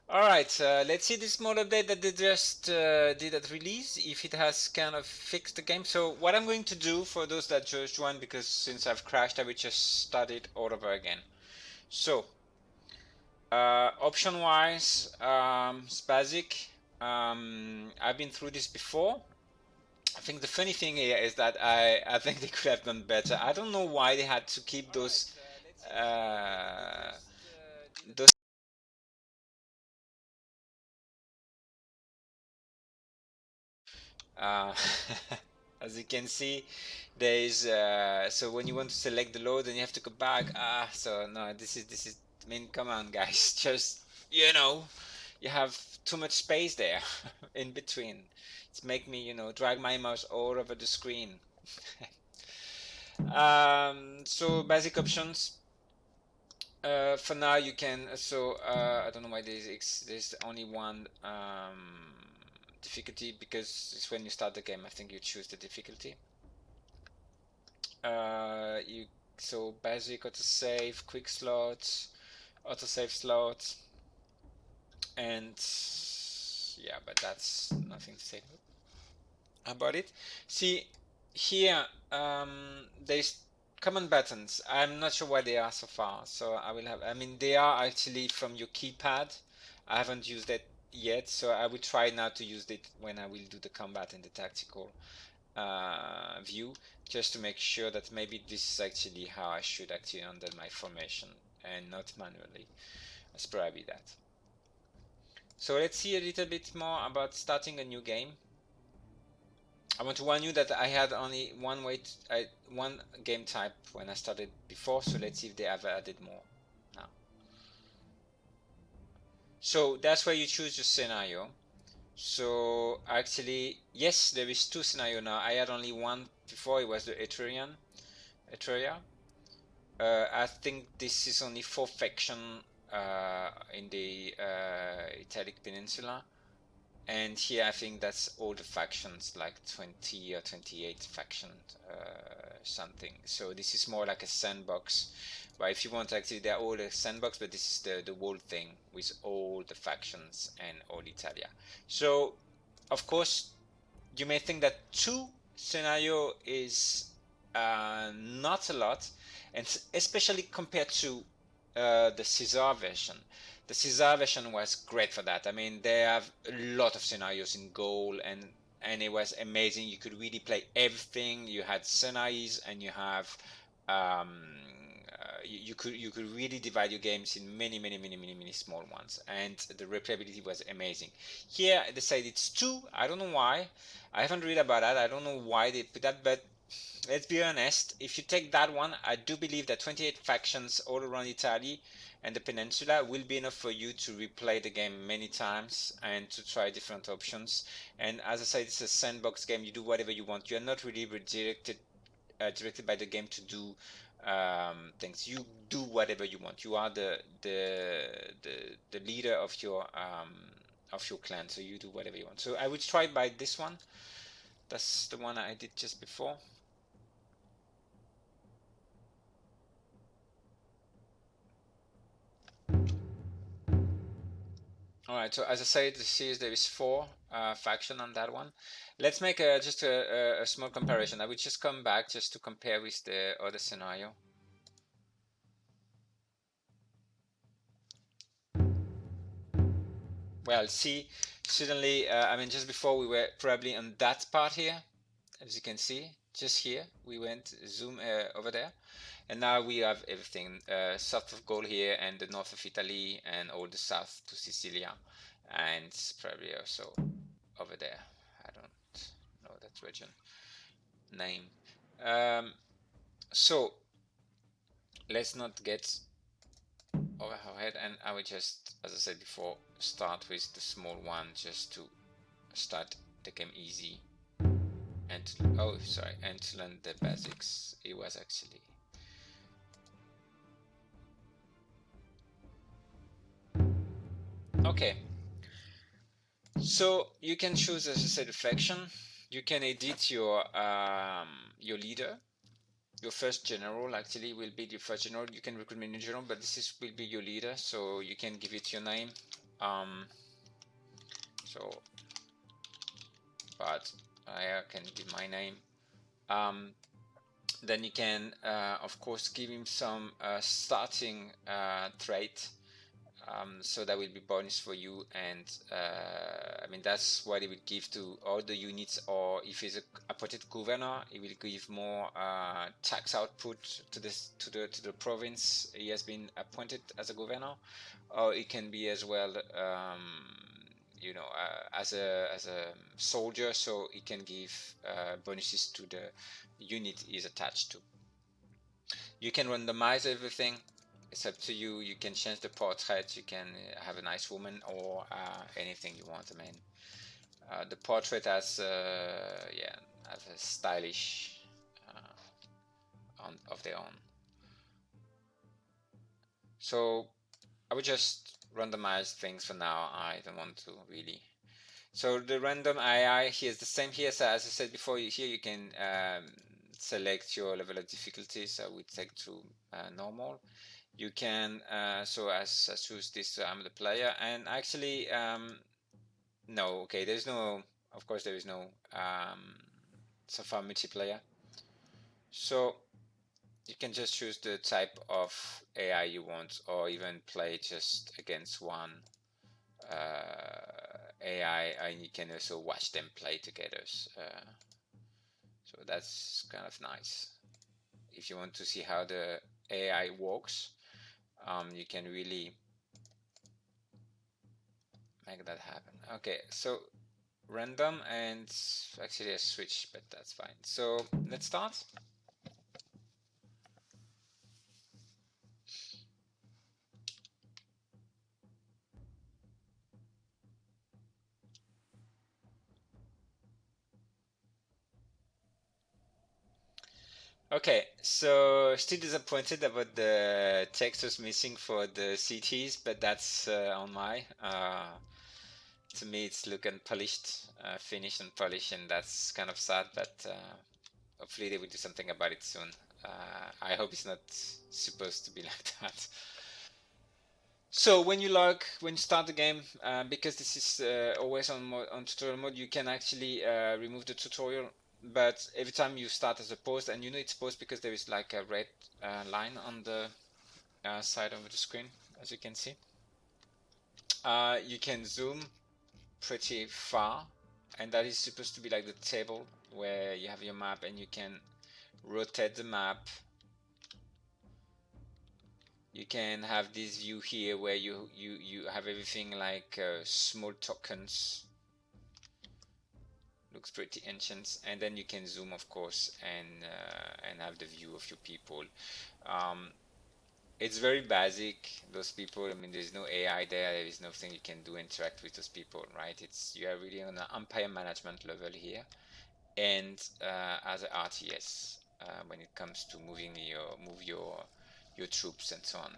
Alright, let's see this small update that they just did at release, if it has kind of fixed the game. So what I'm going to do for those that just joined, because since I've crashed, I will just start it all over again. So, option wise, it's basic. I've been through this before. I think the funny thing here is that I think they could have done better. I don't know why they had to keep those uh, as you can see, there is so when you want to select the load, then you have to go back. So no, this is. I mean, come on, guys, just you have too much space there in between. It's make me drag my mouse all over the screen. So basic options. For now, you can. I don't know why there's only one difficulty, because it's when you start the game. I think you choose the difficulty. You so basic autosave, quick slots, autosave slots, and yeah, but that's nothing to say about it. See here, there's command buttons. I'm not sure what they are so far, so I will have. I mean, they are actually from your keypad. I haven't used it yet, so I will try now to use it when I will do the combat and the tactical view, just to make sure that maybe this is actually how I should actually handle my formation and not manually. It's probably that. So let's see a little bit more about starting a new game. I want to warn you that I had only one game type when I started before, so let's see if they have added more now. So that's where you choose your scenario. So actually, yes, there is two scenario now. I had only one before, it was the Etruria. I think this is only 4 faction in the Italic Peninsula. And here I think that's all the factions, like 20 or 28 factions, something. So this is more like a sandbox. But if you want, actually, they're all a sandbox, but this is the whole thing with all the factions and all Italia. So, of course, you may think that 2 scenario is not a lot, and especially compared to the Caesar version. The Caesar version was great for that. I mean, they have a lot of scenarios in goal, and it was amazing. You could really play everything. You had scenarios, and you have you could really divide your games in many small ones, and the replayability was amazing. Here they said it's 2. I don't know why. I haven't read about that. I don't know why they put that, but let's be honest. If you take that one, I do believe that 28 factions all around Italy and the peninsula will be enough for you to replay the game many times and to try different options. And as I said, it's a sandbox game. You do whatever you want. You are not really directed by the game to do things. You do whatever you want. You are the leader of your clan, so you do whatever you want. So I would try by this one. That's the one I did just before. All right. So as I said, the series there is 4 faction on that one. Let's make just a small comparison. I will just come back just to compare with the other scenario. Well, see, suddenly, I mean, just before we were probably on that part here, as you can see, just here, we went zoom over there, and now we have everything, south of Gaul here, and the north of Italy, and all the south to Sicilia, and probably also over there. I don't know that region name. Um, so let's not get over our head, and I will just, as I said before, start with the small one just to start the game easy and and to learn the basics. It was actually okay. So you can choose, as I said, a faction. You can edit your leader. Your first general actually will be your first general. You can recruit many general, but this will be your leader. So you can give it your name. So, but I can give my name. Um, then you can, of course, give him some starting trait. So that will be bonus for you, and I mean that's what it will give to all the units. Or if he's a appointed governor, it will give more tax output to this to the province he has been appointed as a governor. Or it can be as well, as a soldier, so it can give bonuses to the unit is attached to. You can randomize everything. It's up to you. You can change the portrait. You can have a nice woman or anything you want. I mean, the portrait has has a stylish of their own. So I would just randomize things for now. I don't want to really. So the random AI here is the same here. So as I said before, here you can select your level of difficulty. So we take to normal. You can so as I choose this, I'm the player, and actually no, okay, there's no, of course there is no so far multiplayer. So you can just choose the type of AI you want, or even play just against one AI, and you can also watch them play together. So that's kind of nice. If you want to see how the AI works, you can really make that happen. Okay, so random, and actually a switch, but that's fine. So let's start. Okay, so still disappointed about the text was missing for the cities, but that's on my. To me, it's look unpolished, finished and polished, and that's kind of sad. But hopefully, they will do something about it soon. I hope it's not supposed to be like that. So when you start the game, because this is always on tutorial mode, you can actually remove the tutorial. But every time you start as a post, and you know it's post because there is like a red line on the side of the screen, as you can see. You can zoom pretty far, and that is supposed to be like the table where you have your map, and you can rotate the map. You can have this view here where you have everything like small tokens. Looks pretty ancient, and then you can zoom, of course, and have the view of your people. um, it's very basic, those people. I mean, there's no AI there is nothing you can do interact with those people, right? It's you are really on an empire management level here, and as an RTS, when it comes to move your troops and so on.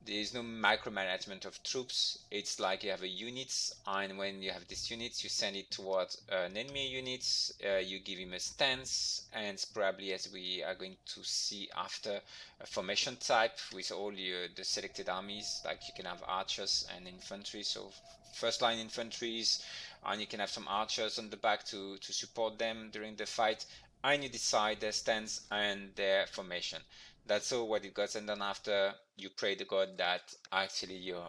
There is no micromanagement of troops. It's like you have a units, and when you have these units, you send it towards an enemy units. You give him a stance, and probably, as we are going to see after, a formation type with all the selected armies. Like you can have archers and infantry. So first line infantries, and you can have some archers on the back to support them during the fight, and you decide their stance and their formation. That's all what it got, and then after you pray to God that actually your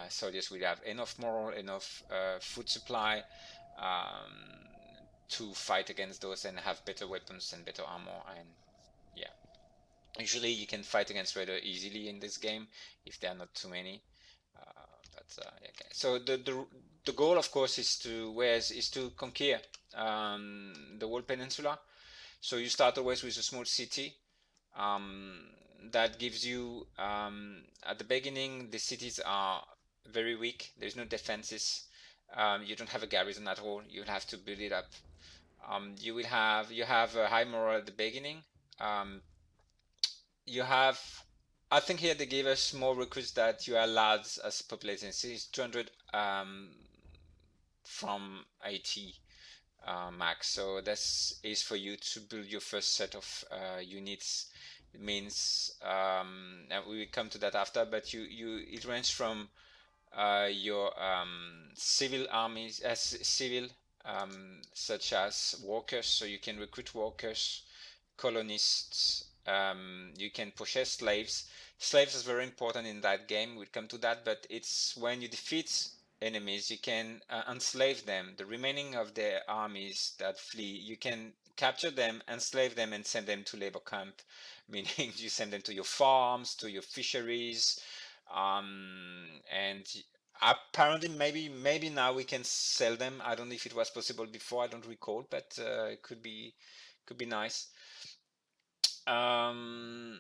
soldiers will have enough moral, enough food supply um, to fight against those and have better weapons and better armor. And yeah, usually you can fight against rather easily in this game if there are not too many. Okay. So the goal, of course, is to conquer the whole peninsula. So you start always with a small city. Um, that gives you at the beginning the cities are very weak. There's no defenses. You don't have a garrison at all. You have to build it up. You have a high morale at the beginning. Um, you have I think here they gave us more recruits that you are allowed as population. So it's 200 from 80 max. So this is for you to build your first set of units. It means and we will come to that after, but you it ranges from your civil armies, as civil, such as workers, so you can recruit workers, colonists, you can possess slaves. Slaves is very important in that game. We'll come to that, but it's when you defeat enemies, you can enslave them. The remaining of their armies that flee, you can capture them, enslave them, and send them to labor camp, meaning you send them to your farms, to your fisheries, and apparently maybe now we can sell them. I don't know if it was possible before. I don't recall, but it could be nice. Um,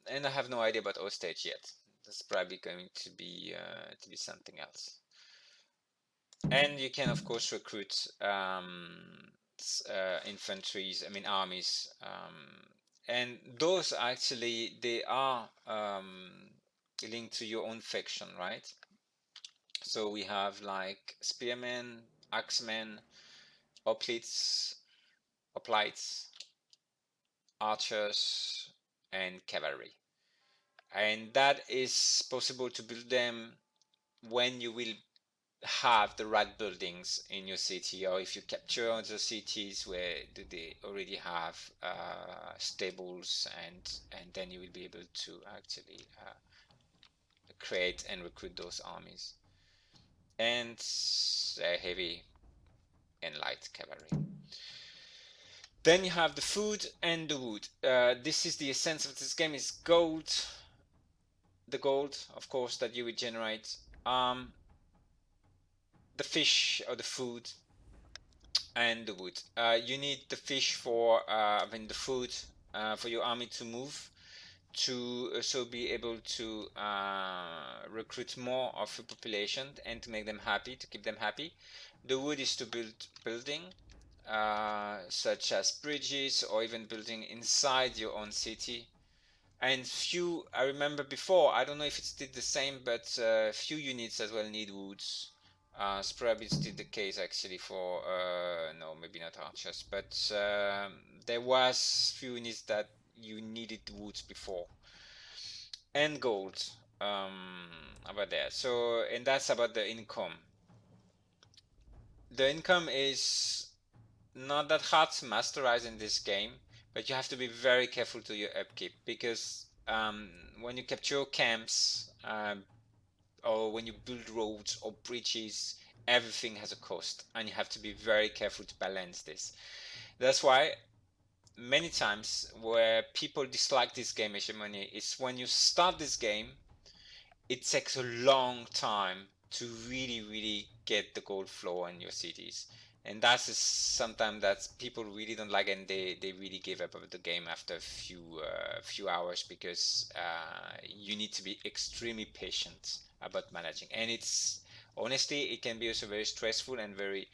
and I have no idea about hostage yet. That's probably going to be something else. And you can of course recruit infantries. I mean armies. And those actually they are linked to your own faction, right? So we have like spearmen, axemen, hoplites, hoplites, archers, and cavalry. And that is possible to build them when you will have the right buildings in your city, or if you capture other cities where they already have stables, and then you will be able to actually create and recruit those armies. And heavy and light cavalry. Then you have the food and the wood. This is the essence of this game, is gold. The gold, of course, that you would generate. The fish or the food and the wood. You need the fish for, the food for your army to move, to also be able to recruit more of the population and to make them happy, to keep them happy. The wood is to build building, such as bridges or even building inside your own city. And I remember before, I don't know if it's still the same, but few units as well need woods. It's probably still the case actually for, no, maybe not archers, but there was few units that you needed woods before. And gold, about there. So, and that's about the income. The income is not that hard to masterize in this game, but you have to be very careful to your upkeep, because when you capture camps, or when you build roads or bridges, everything has a cost, and you have to be very careful to balance this. That's why many times where people dislike this game Hegemony is when you start this game, it takes a long time to really get the gold flow in your cities, and that's sometimes that people really don't like, and they really give up of the game after a few hours, because you need to be extremely patient about managing, and it's honestly it can be also very stressful and very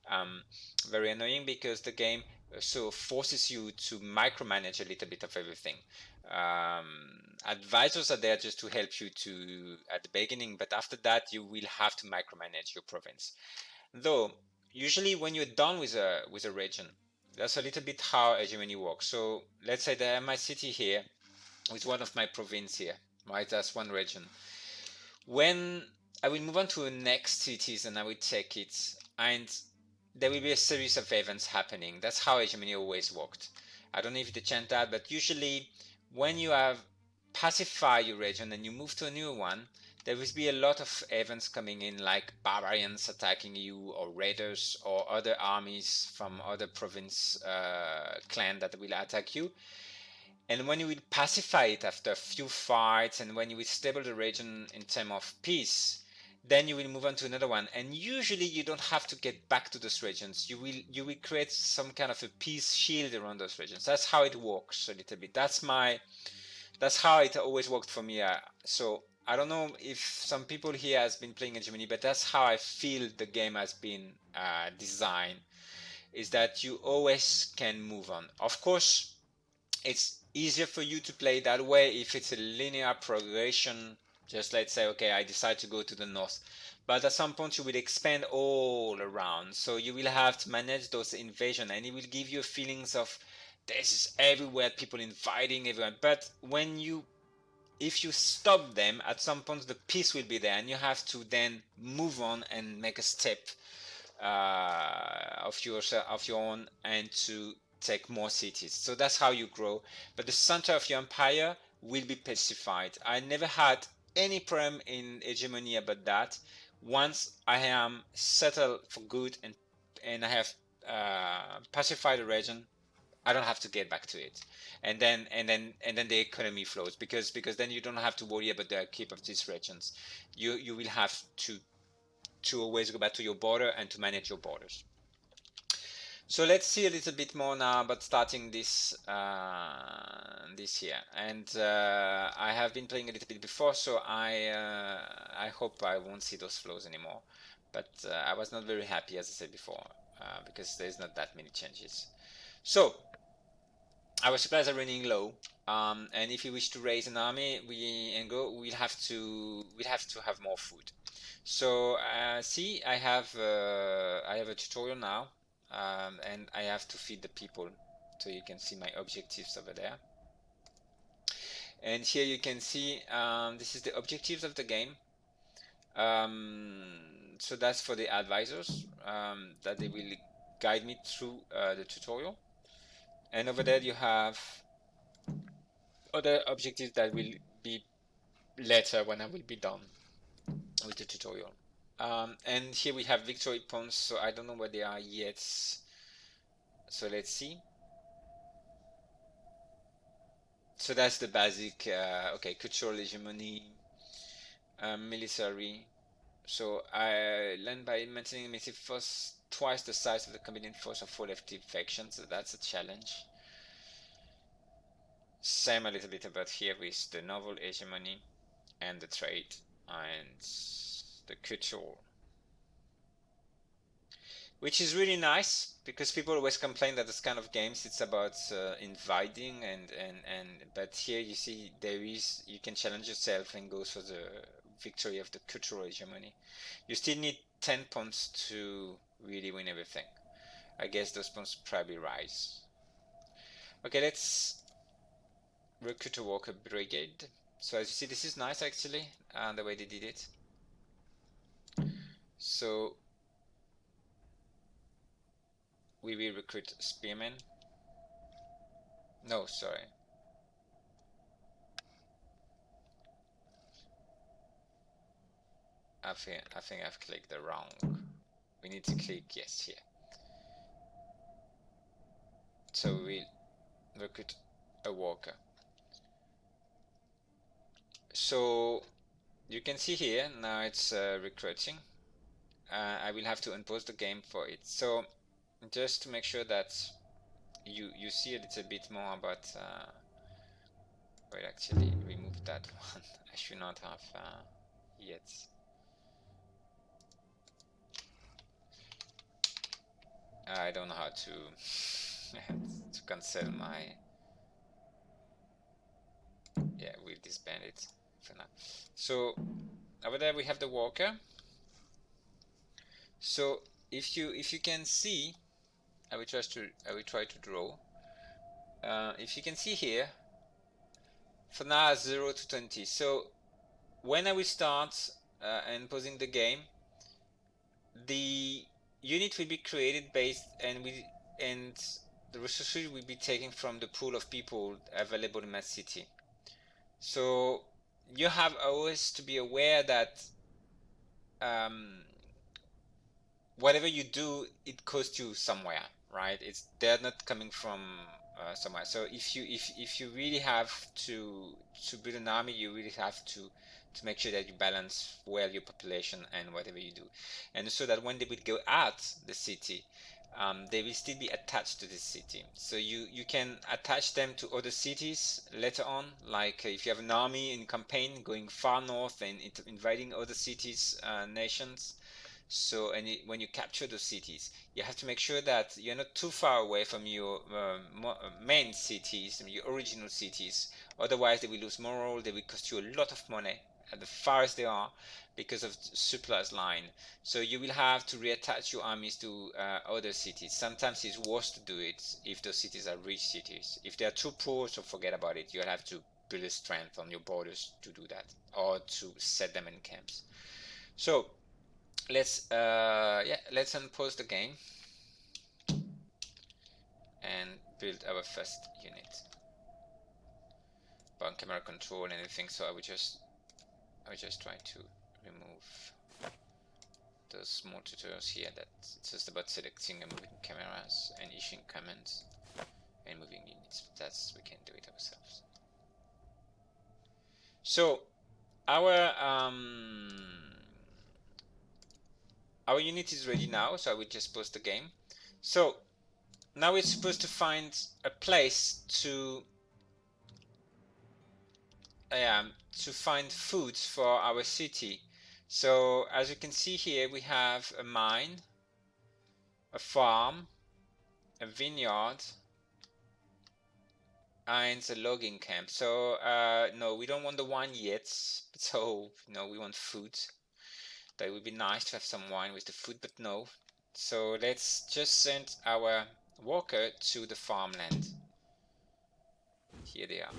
annoying, because the game so forces you to micromanage a little bit of everything. um, Advisors are there just to help you to at the beginning, but after that you will have to micromanage your province. Though usually when you're done with a region, that's a little bit how hegemony works. So let's say that I have my city here with one of my province here, right? That's one region. When I will move on to the next cities and I will take it, and there will be a series of events happening. That's how hegemony always worked. I don't know if they chant that, but usually when you have pacify your region and you move to a new one, there will be a lot of events coming in, like barbarians attacking you, or raiders, or other armies from other province clan that will attack you. And when you will pacify it after a few fights, and when you will stable the region in terms of peace, then you will move on to another one. And usually you don't have to get back to those regions. You will create some kind of a peace shield around those regions. That's how it works a little bit. That's how it always worked for me. So I don't know if some people here has been playing Hegemony, but that's how I feel the game has been designed. Is that you always can move on. Of course, it's easier for you to play that way if it's a linear progression. Just let's say, okay, I decide to go to the north, but at some point you will expand all around, so you will have to manage those invasion, and it will give you feelings of this is everywhere, people inviting everyone. But when you if you stop them, at some point the peace will be there, and you have to then move on and make a step of your own, and to take more cities. So that's how you grow. But the center of your empire will be pacified. I never had any problem in Hegemony about that. Once I am settled for good, and I have pacified the region, I don't have to get back to it, and then the economy flows, because then you don't have to worry about the upkeep of these regions. You will have to always go back to your border and to manage your borders. So let's see a little bit more now about starting this this year. And I have been playing a little bit before, so I hope I won't see those flows anymore. But I was not very happy, as I said before, because there's not that many changes. So our supplies are running low, and if you wish to raise an army, we'll have to have more food. So see, I have a tutorial now, and I have to feed the people. So you can see my objectives over there, and here you can see this is the objectives of the game. So that's for the advisors, that they will guide me through the tutorial. And over there you have other objectives that will be later when I will be done with the tutorial. And here we have victory points, so I don't know where they are yet. So let's see. So that's the basic, okay, cultural hegemony, military. So I learned by maintaining a massive force twice the size of the combined force of all active factions, so that's a challenge. Same a little bit about here with the naval hegemony and the trade and the cultural, which is really nice, because people always complain that this kind of games it's about inviting and but here you see you can challenge yourself and go for the victory of the cultural hegemony. You still need 10 points to really win everything. I guess those points probably rise. Okay, let's recruit a worker brigade. So as you see, this is nice actually, the way they did it. So we will recruit spearmen. No, sorry. I think I've clicked the wrong. We need to click yes here. So we'll recruit a worker. So you can see here now it's recruiting. I will have to unpause the game for it. So just to make sure that you see a little bit more about wait, actually remove that one. I should not have yet. I don't know how to to cancel my, yeah, we'll disband it for now. So over there we have the worker. So if you can see, I will try to draw. If you can see here, for now 0 to 20. So when I will start and pausing the game, the unit will be created based, and the resources will be taken from the pool of people available in my city. So you have always to be aware that whatever you do, it costs you somewhere, right? They're not coming from somewhere. So if you really have to build an army, you really have to make sure that you balance well your population and whatever you do, and so that when they will go out the city, they will still be attached to this city. So you can attach them to other cities later on, like if you have an army in campaign going far north and invading other cities, nations. So when you capture those cities, you have to make sure that you're not too far away from your main cities, your original cities. Otherwise, they will lose morale. They will cost you a lot of money at the far as they are, because of supplies line. So you will have to reattach your armies to other cities. Sometimes it's worse to do it if those cities are rich cities. If they are too poor, so forget about it. You'll have to build a strength on your borders to do that, or to set them in camps. So let's unpause the game and build our first unit. But on camera control and everything, so I would just try to remove those small tutorials here that it's just about selecting and moving cameras and issuing commands and moving units. We can do it ourselves. So our unit is ready now, so I will just pause the game. So now we're supposed to find a place to find foods for our city. So as you can see here, we have a mine, a farm, a vineyard, and a logging camp. So no, we don't want the wine yet. So no, we want food. That would be nice to have some wine with the food, but no. So let's just send our worker to the farmland. Here they are.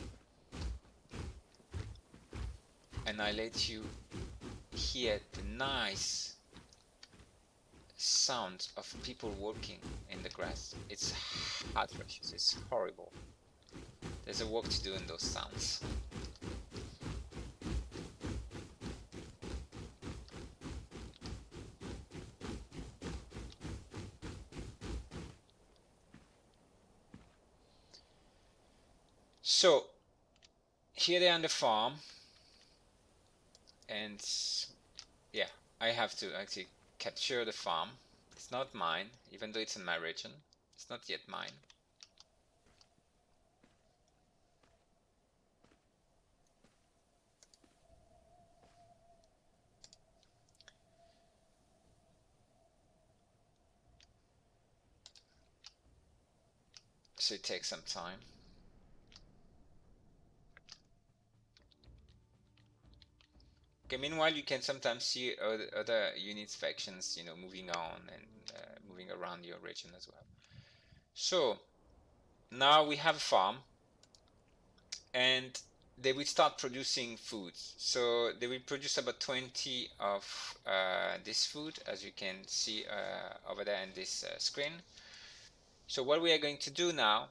And I let you hear the nice sound of people walking in the grass. It's heart-wrenching. It's horrible. There's a work to do in those sounds. So here they are on the farm, and yeah, I have to actually capture the farm. It's not mine, even though it's in my region. It's not yet mine. So it takes some time. Okay, meanwhile, you can sometimes see other units, factions, moving on and moving around your region as well. So now we have a farm, and they will start producing food. So they will produce about 20 of this food, as you can see over there in this screen. So what we are going to do now,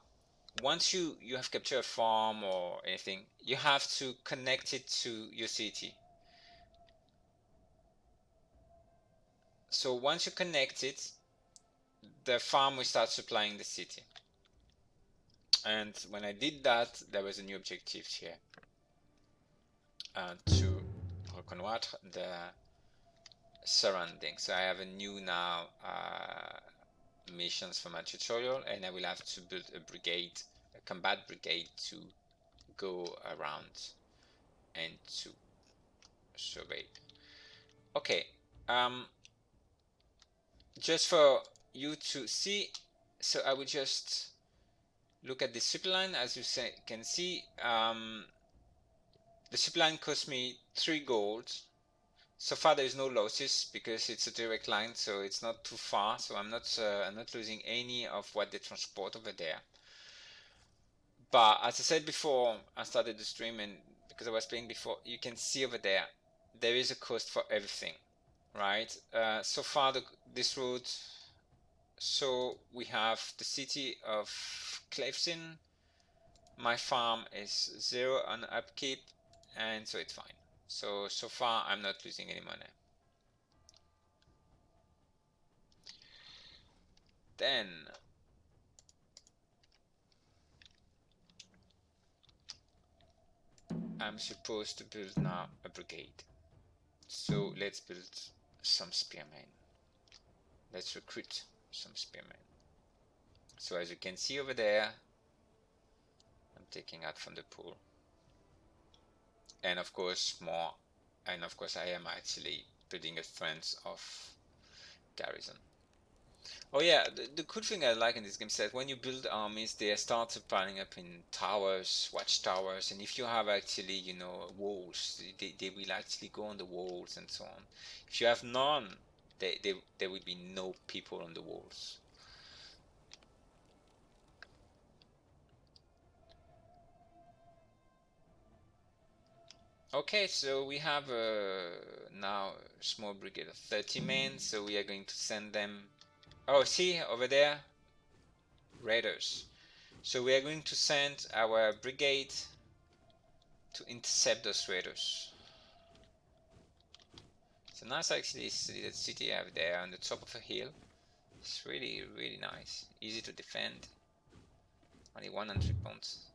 once you have captured a farm or anything, you have to connect it to your city. So once you connect it, the farm will start supplying the city. And when I did that, there was a new objective here to reconnoitre the surrounding. So I have a new now missions for my tutorial, and I will have to build a brigade, a combat brigade, to go around and to survey. Okay, just for you to see, so I will just look at the supply line. As you can see, the supply line cost me 3 gold. So far there is no losses because it's a direct line, so it's not too far. So I'm not losing any of what they transport over there. But as I said before, I started the stream, and because I was playing before, you can see over there, there is a cost for everything, right? So far this road, so we have the city of Cleveson. My farm is 0 on upkeep, and so it's fine. So far I'm not losing any money. Then I'm supposed to build now a brigade. So let's build some spearmen. Let's recruit some spearmen. So as you can see over there, I'm taking out from the pool. And of course I am actually building a friends of garrison. Oh yeah, the cool thing I like in this game is that when you build armies, they start piling up in towers, watchtowers, and if you have actually, walls, they will actually go on the walls and so on. If you have none, there will be no people on the walls. Okay, so we have now a small brigade of 30 men, so we are going to send them. Oh, see over there, raiders. So we are going to send our brigade to intercept those raiders. It's a nice actually city I have there on the top of a hill. It's really, really nice. Easy to defend. Only 100 points.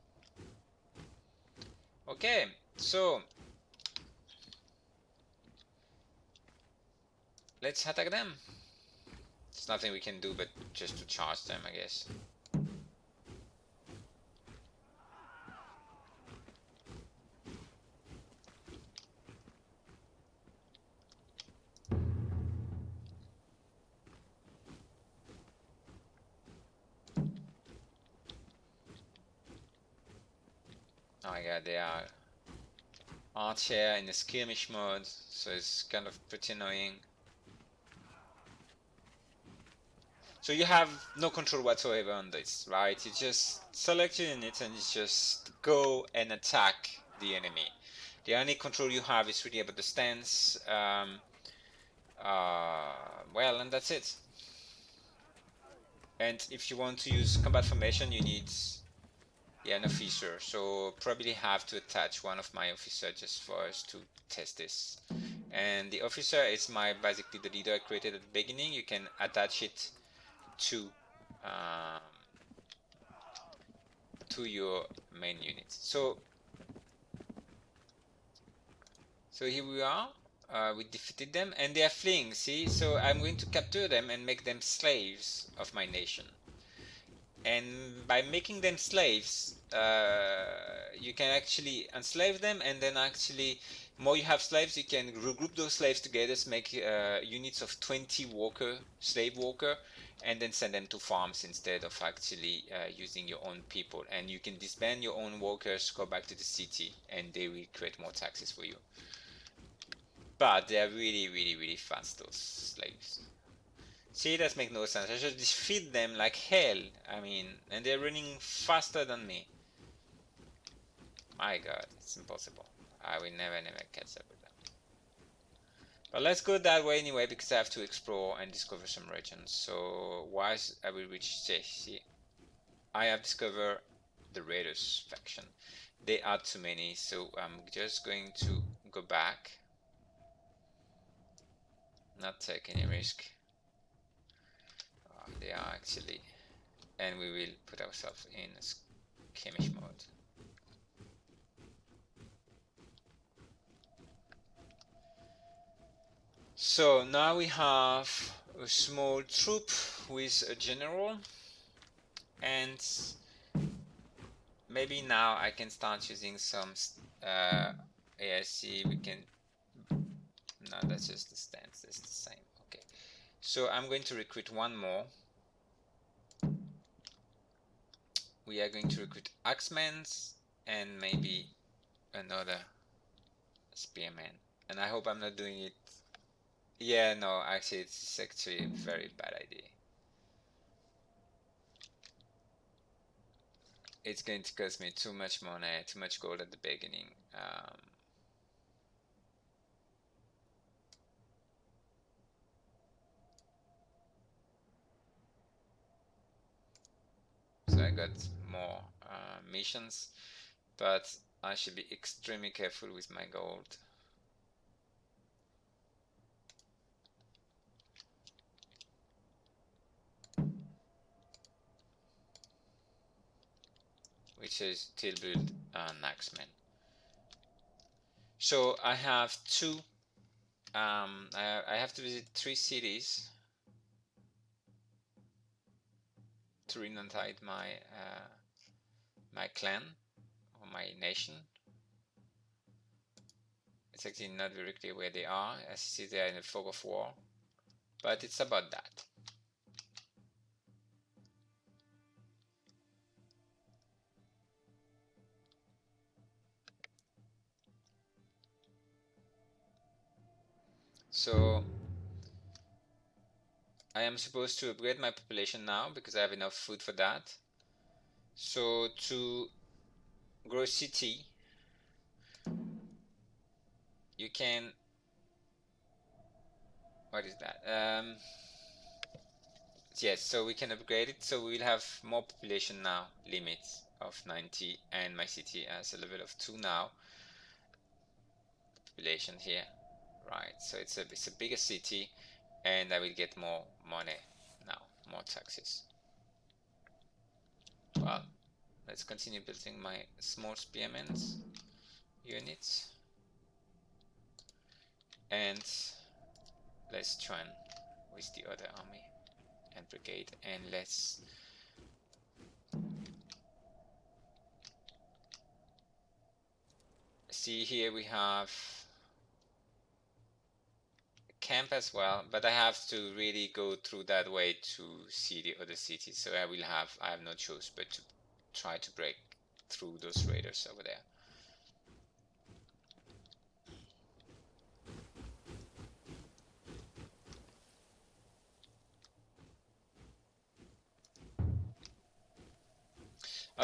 Okay, so let's attack them. There's nothing we can do but just to charge them, I guess. Oh my god, they are archer in a skirmish mode, so it's kind of pretty annoying. So you have no control whatsoever on this, right? You just select your unit and you just go and attack the enemy. The only control you have is really about the stance. Well, and that's it. And if you want to use combat formation, you need an officer. So probably have to attach one of my officers just for us to test this. And the officer is basically the leader I created at the beginning. You can attach it to your main unit. So here we are. We defeated them and they are fleeing, see? So I'm going to capture them and make them slaves of my nation. And by making them slaves, you can actually enslave them, and then actually more you have slaves, you can regroup those slaves together, make units of 20 slave worker, and then send them to farms instead of actually using your own people. And you can disband your own workers, go back to the city, and they will create more taxes for you. But they are really, really, really fast, those slaves. See, that makes no sense. I should defeat them like hell. I mean, and they're running faster than me. My god, it's impossible. I will never catch up with them. But let's go that way anyway, because I have to explore and discover some regions. So, once I will reach see, I have discovered the Raiders faction. They are too many, so I'm just going to go back. Not take any risk. They are actually, and we will put ourselves in a skirmish mode. So now we have a small troop with a general, and maybe now I can start using some ASC. We can, no, that's just the stance, that's the same. Okay, so I'm going to recruit one more. We are going to recruit axemen and maybe another spearman, and I hope I'm not doing it. Yeah, no, actually it's actually a very bad idea. It's going to cost me too much money, too much gold at the beginning. So I got more missions, but I should be extremely careful with my gold. Which is still build an axeman. So I have two. I have to visit 3 cities to reunite my clan or my nation. It's actually not very clear where they are. As you see, they are in the fog of war, but it's about that. So I am supposed to upgrade my population now because I have enough food for that. So to grow city, you can, what is that? Yes, so we can upgrade it, so we will have more population now, limits of 90, and my city has a level of 2 now. Population here, right? So it's a bigger city, and I will get more money now, more taxes. Well, let's continue building my small spearmen's units, and let's join with the other army and brigade, and let's see. Here we have camp as well, but I have to really go through that way to see the other cities, so I have no choice but to try to break through those raiders over there.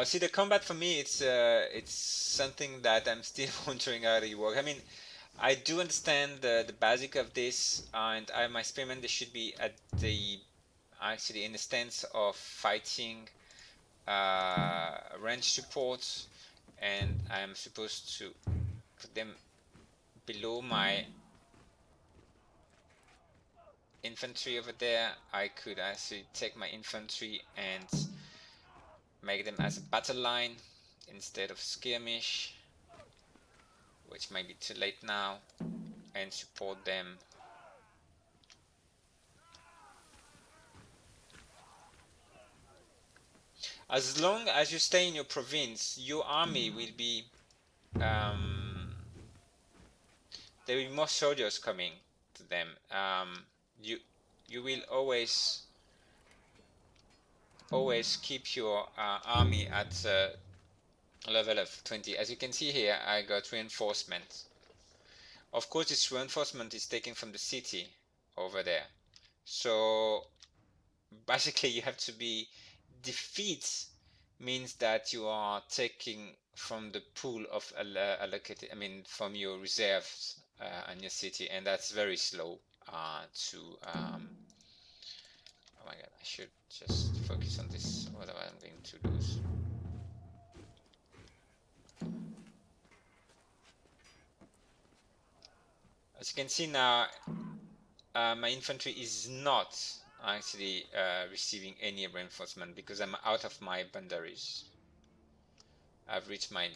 See, the combat for me, it's something that I'm still wondering how it works. I mean, I do understand the basic of this, and my experiment they should be at the actually in the stance of fighting range support, and I'm supposed to put them below my infantry over there. I could actually take my infantry and make them as a battle line instead of skirmish, which might be too late now, and support them. As long as you stay in your province, your army will be there will be more soldiers coming to them. You you will always keep your army at a level of 20. As you can see here, I got reinforcement. Of course, this reinforcement is taken from the city over there. So basically, you have to be defeat means that you are taking from the pool of allocated, I mean, from your reserves in your city, and that's very slow to. Oh my god, I should just focus on this, otherwise I'm going to lose. As you can see now, my infantry is not actually receiving any reinforcement because I'm out of my boundaries. I've reached my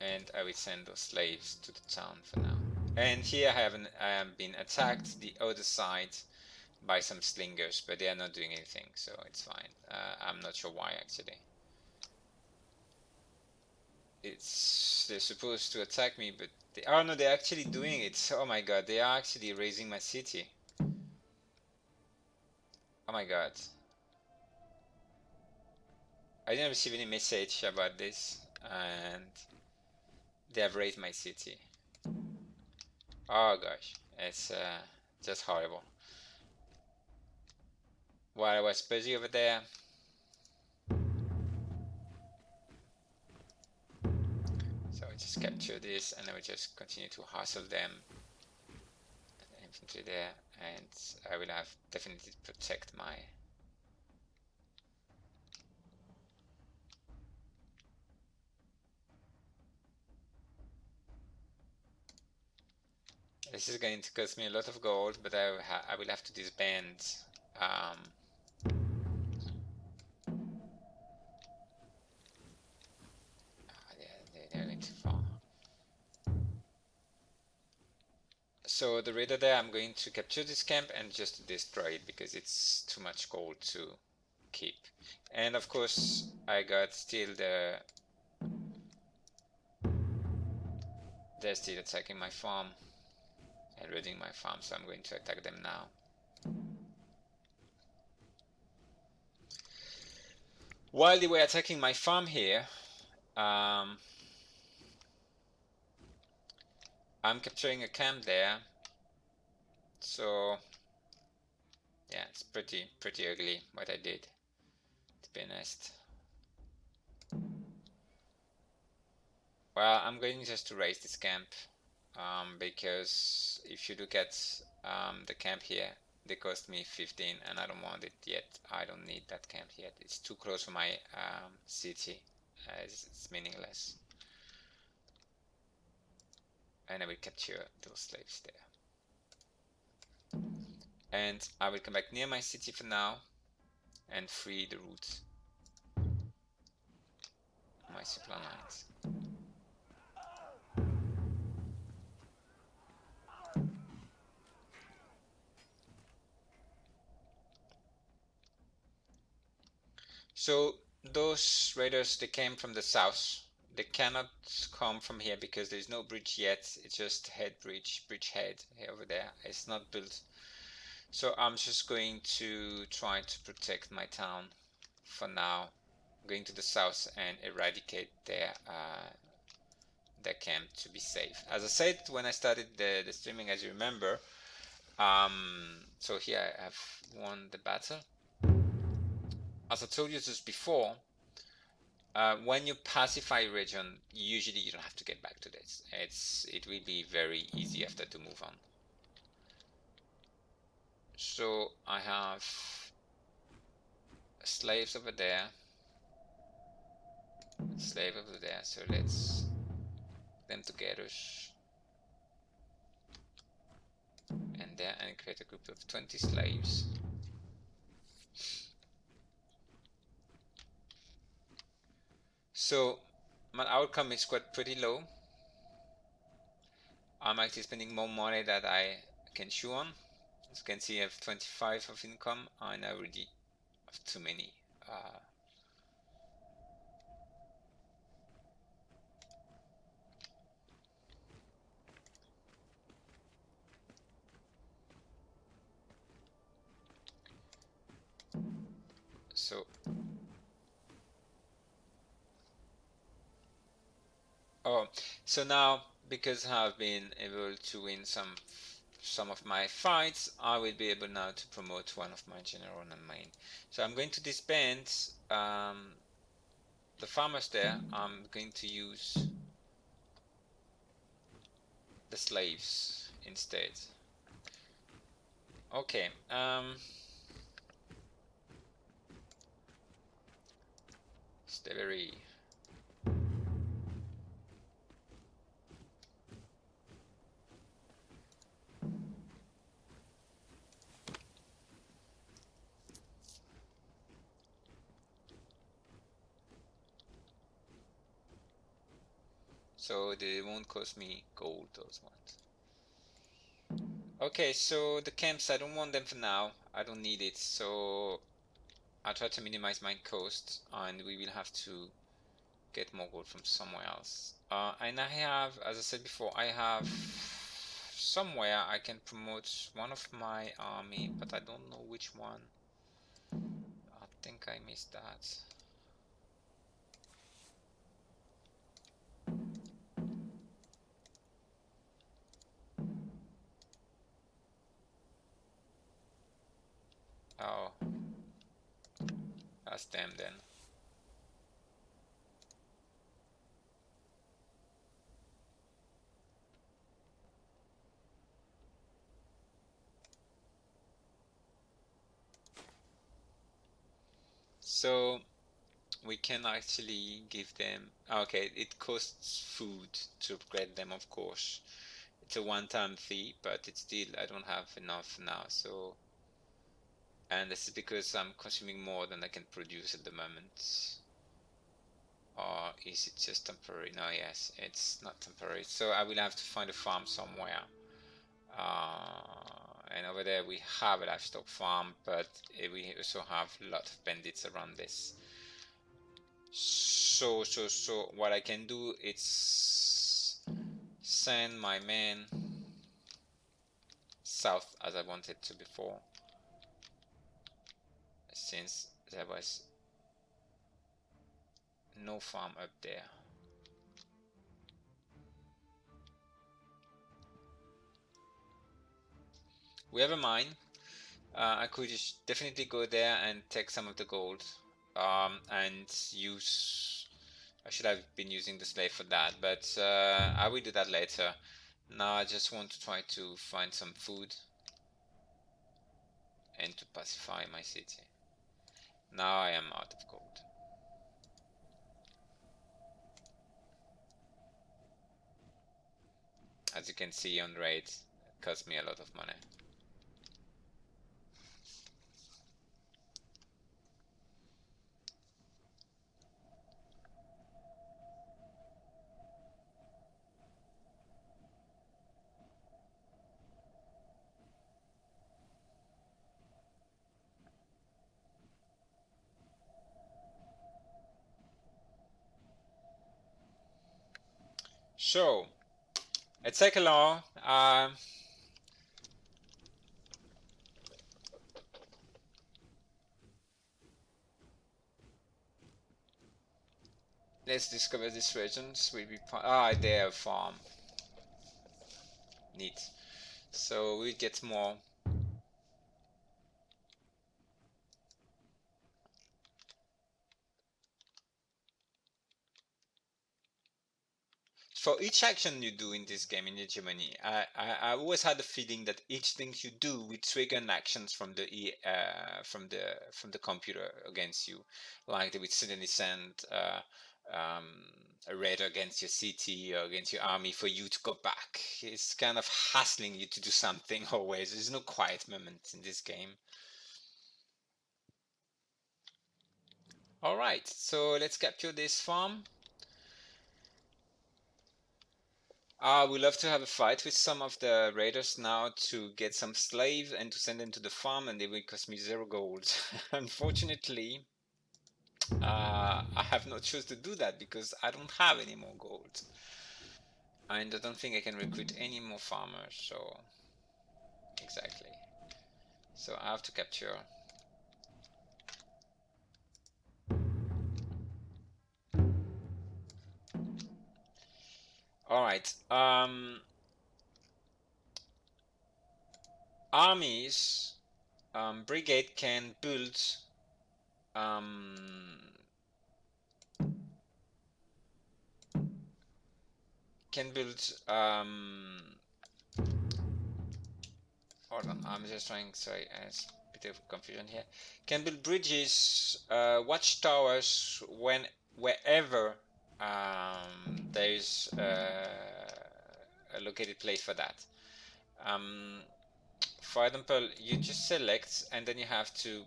and I will send those slaves to the town for now. And here I have been attacked the other side by some slingers, but they are not doing anything, so it's fine. I'm not sure why actually. They're supposed to attack me, but oh no, they're actually doing it. Oh my god, they are actually raising my city. Oh my god. I didn't receive any message about this, and they have raised my city. Oh gosh, it's just horrible. While I was busy over there, so I just capture this, and I will just continue to hustle them. Infantry there, and I will have definitely protect my. This is going to cost me a lot of gold, but I will have to disband. They're going too far. So the raider there, I'm going to capture this camp and just destroy it because it's too much gold to keep. And of course, I got still they're still attacking my farm and raiding my farm, so I'm going to attack them now. While they were attacking my farm here, I'm capturing a camp there, so Yeah, it's pretty ugly what I did, to be honest. Well, I'm going just to raise this camp, because if you look at the camp here, they cost me 15 and I don't want it yet. I don't need that camp yet. It's too close to my city. It's meaningless. And I will capture those slaves there. And I will come back near my city for now and free the route. My supply lines. So those raiders, they came from the south. They cannot come from here because there's no bridge yet. It's just head bridge head over there. It's not built. So I'm just going to try to protect my town for now. Going to the south and eradicate their camp to be safe. As I said when I started the streaming, as you remember, so here I have won the battle. As I told you just before, when you pacify a region, usually you don't have to get back to this. It will be very easy after to move on. So I have slaves over there, slave over there. So let's put them together, and there, and create a group of 20 slaves. So my outcome is quite pretty low. I'm actually spending more money that I can chew on. As you can see, I have 25 of income, and I already have too many. So so now, because I've been able to win some of my fights, I will be able now to promote one of my general and main. So I'm going to disband the farmers there. I'm going to use the slaves instead. Okay. Slavery. So they won't cost me gold, those ones. Okay, so the camps, I don't want them for now. I don't need it, so I'll try to minimize my cost, and we will have to get more gold from somewhere else. And I have, as I said before, I have somewhere I can promote one of my army, but I don't know which one. I think I missed that. Oh, that's them then. So we can actually give them, okay, it costs food to upgrade them, of course. It's a one-time fee, but it's still, I don't have enough now, so, and this is because I'm consuming more than I can produce at the moment. Or is it just temporary? No, yes, it's not temporary. So I will have to find a farm somewhere. And over there we have a livestock farm, but we also have a lot of bandits around this. So what I can do is send my men south as I wanted to before, since there was no farm up there. We have a mine, I could just definitely go there and take some of the gold, and use. I should have been using the slave for that, but I will do that later. Now I just want to try to find some food and to pacify my city. Now I am out of gold. As you can see on raid, it cost me a lot of money. So let's take a long. Let's discover these regions. Will be there farm. Neat. So we get more. For each action you do in this game in Hegemony, I always had the feeling that each thing you do will trigger an actions from the computer against you, like they would suddenly send a raider against your city or against your army for you to go back. It's kind of hassling you to do something always. There's no quiet moments in this game. All right, so let's capture this farm. I would love to have a fight with some of the raiders now to get some slaves and to send them to the farm, and they will cost me 0 gold. Unfortunately, I have no choice to do that because I don't have any more gold. And I don't think I can recruit any more farmers, so exactly. So I have to capture. Alright, armies, brigade can build can build hold on, I'm just trying, sorry, there's a bit of confusion here. Can build bridges, watchtowers wherever there's a located place for that. For example, you just select and then you have to,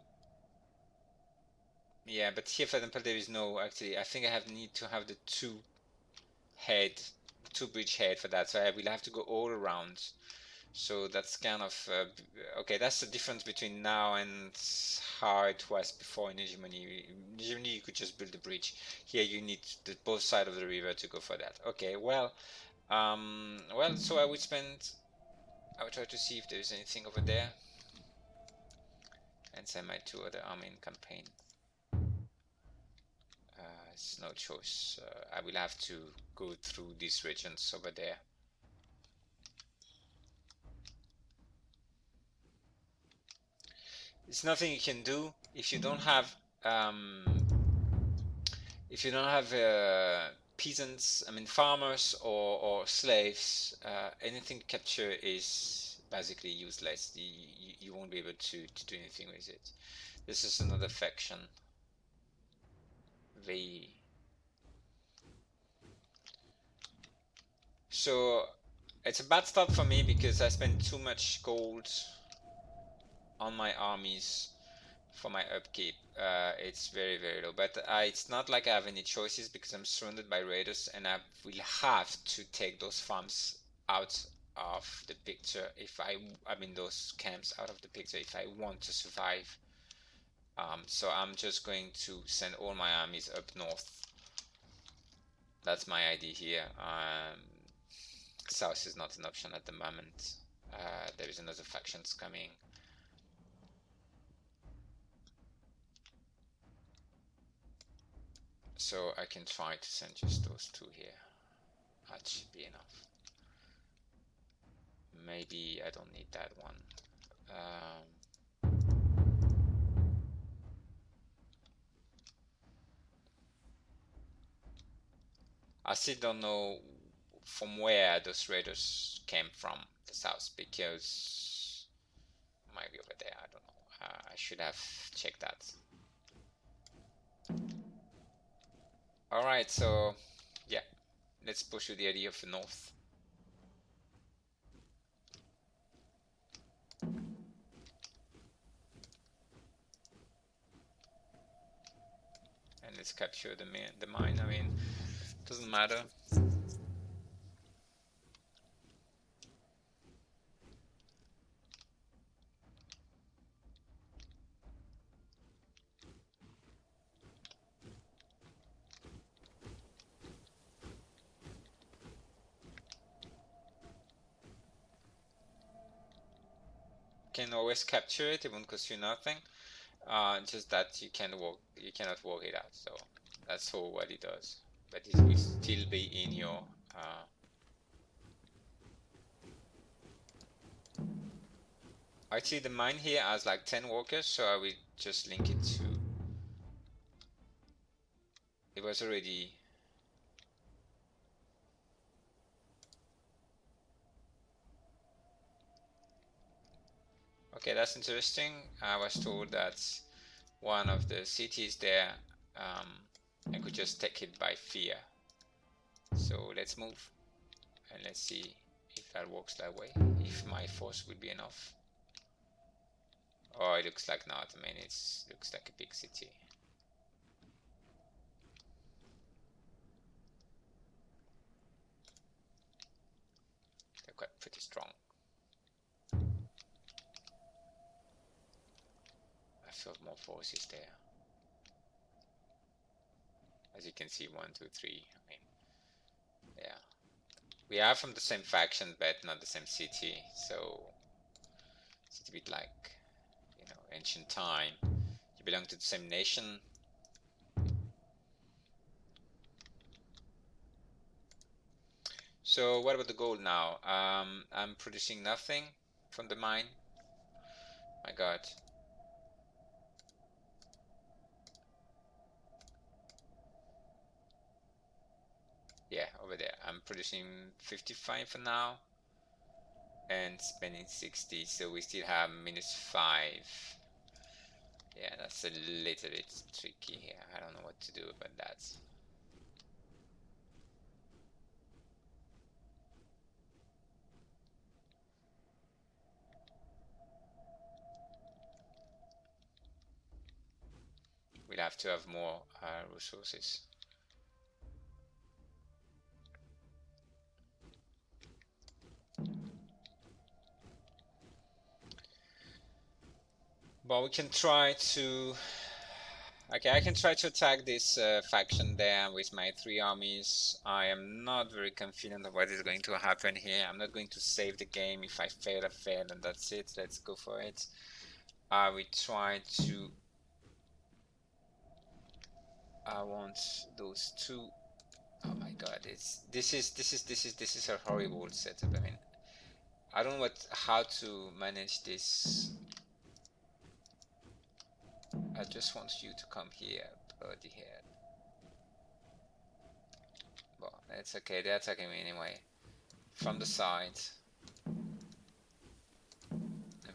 yeah, but here for example there is no, actually I think I need to have the two bridge head for that, so I will have to go all around. So that's kind of okay. That's the difference between now and how it was before in Hegemony. In Hegemony, you could just build a bridge. Here, you need both sides of the river to go for that. Okay, well, so I would spend. I would try to see if there's anything over there, and send my 2 other army in campaign. It's no choice. I will have to go through these regions over there. There's nothing you can do if you don't have peasants, I mean farmers or slaves. Anything capture is basically useless. You won't be able to do anything with it. This is another faction. So it's a bad start for me because I spent too much gold on my armies for my upkeep. It's very low, but it's not like I have any choices because I'm surrounded by raiders and I will have to take those farms out of the picture if I mean those camps out of the picture if I want to survive. So I'm just going to send all my armies up north. That's my idea here. South is not an option at the moment. There is another factions coming. So I can try to send just those 2 here. That should be enough. Maybe I don't need that one. I still don't know from where those raiders came from the south, because might be over there. I don't know. I should have checked that. All right, so yeah, let's pursue the idea of the north. And let's capture the mine. I mean, doesn't matter. Can always capture it. It won't cost you nothing. Just that you cannot work it out. So that's all what it does. But it will still be in your. Actually, the mine here has like 10 workers, so I will just link it to. It was already. Okay, that's interesting. I was told that one of the cities there, I could just take it by fear. So let's move and let's see if that works that way, if my force will be enough. Oh, it looks like not. I mean, it looks like a big city. They're quite pretty strong. I feel more forces there. As you can see, 1, 2, 3. I mean, yeah. We are from the same faction, but not the same city. So it's a bit like, you know, ancient time. You belong to the same nation. So what about the gold now? I'm producing nothing from the mine. My God. Yeah, over there. I'm producing 55 for now and spending 60, so we still have -5. Yeah, that's a little bit tricky here. I don't know what to do about that. We'll have to have more resources. But we can try to. Okay, I can try to attack this faction there with my 3 armies. I am not very confident of what is going to happen here. I'm not going to save the game. If I fail, I fail, and that's it. Let's go for it. I will try to. I want those 2. Oh my God! This is a horrible setup. I mean, I don't know how to manage this. I just want you to come here, bloody head. Well, it's okay. They're attacking me anyway. From the side. And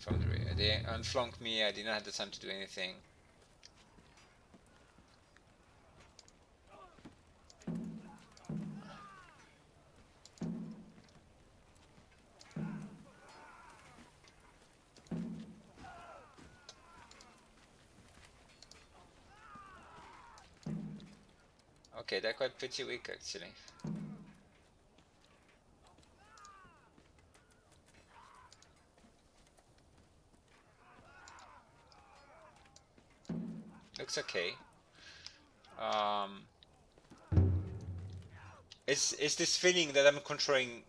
from the rear. They unflanked me. I didn't have the time to do anything. Okay, they're quite pretty weak actually. Looks okay. It's this feeling that I'm controlling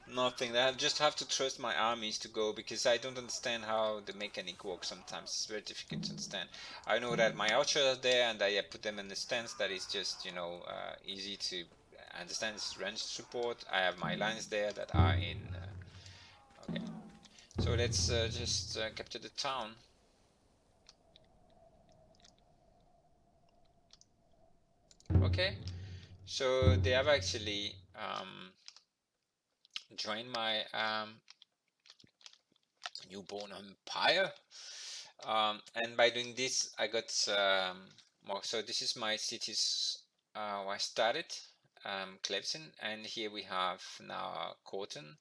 nothing, that I just have to trust my armies to go, because I don't understand how the mechanic works sometimes. It's very difficult to understand. I know that my archers are there and I put them in a stance that is just, you know, easy to understand. It's range support. I have my lines there that are in... okay. So let's just capture the town. Okay. So they have actually joined my newborn empire. And by doing this, I got more. So this is my cities where I started, Clemson, and here we have now Corton.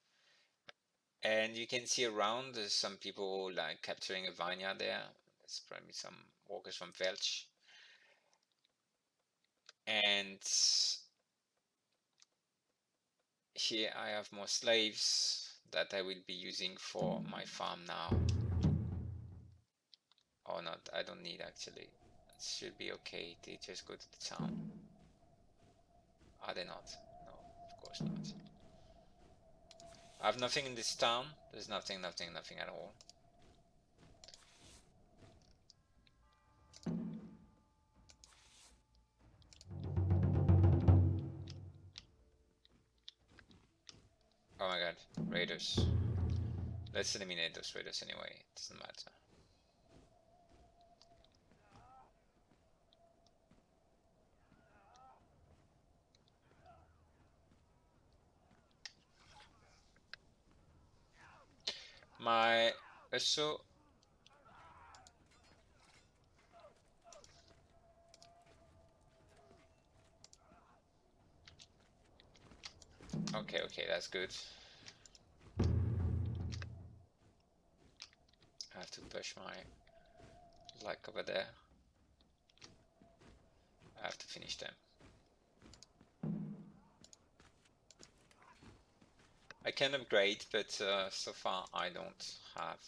And you can see around there's some people like capturing a vineyard there. There's probably some workers from Welch. And here I have more slaves that I will be using for my farm now. Or not, I don't need actually. It should be okay. They just go to the town. Are they not? No, of course not. I have nothing in this town. There's nothing at all. Oh my god, raiders. Let's eliminate those raiders anyway. It doesn't matter. My so okay, that's good. I have to push my luck over there. I have to finish them. I can upgrade, but so far I don't have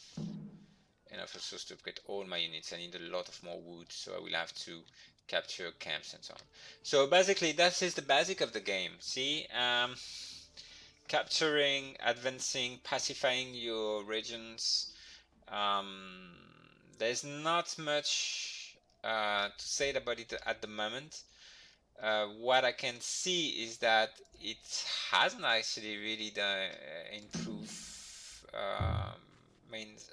enough resources to upgrade all my units. I need a lot of more wood, so I will have to capture camps and so on. So basically, that is the basic of the game. See, capturing, advancing, pacifying your regions. Um, there's not much to say about it at the moment. What I can see is that it hasn't actually really improved. Means,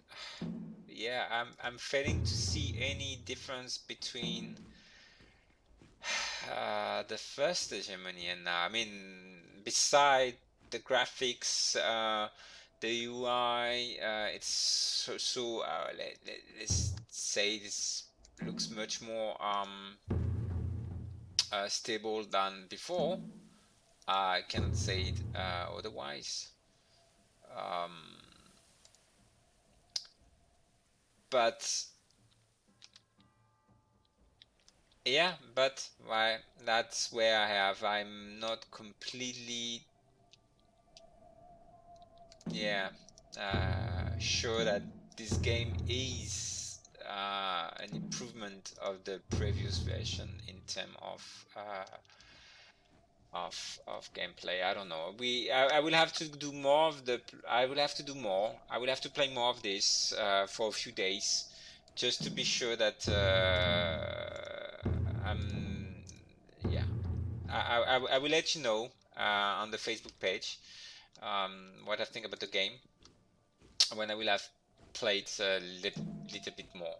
yeah, I'm failing to see any difference between the first hegemony and now. I mean, beside the graphics, the UI, it's let's say this looks much more stable than before. I cannot say it otherwise. Um, but yeah, but why that's where I'm not completely sure that this game is an improvement of the previous version in terms of gameplay. I don't know. I will have to do more of the. I will have to do more. I will have to play more of this for a few days, just to be sure that I'm. Yeah, I will let you know on the Facebook page what I think about the game when I will have played a little bit more.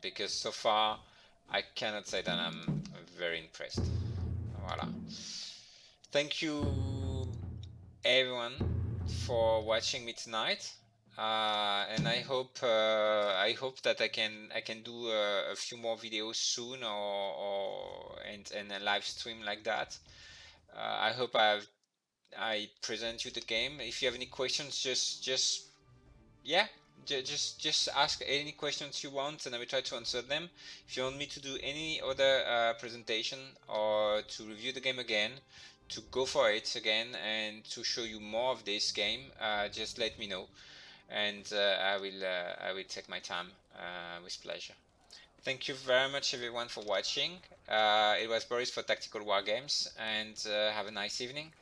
Because so far I cannot say that I'm very impressed. Voila. Thank you everyone for watching me tonight. And I hope that I can do a few more videos soon and a live stream like that. I hope I present you the game. If you have any questions, just yeah, just ask any questions you want, and I will try to answer them. If you want me to do any other presentation or to review the game again, to go for it again, and to show you more of this game, just let me know, and I will take my time with pleasure. Thank you very much, everyone, for watching. It was Boris for Tactical Wargames, and have a nice evening.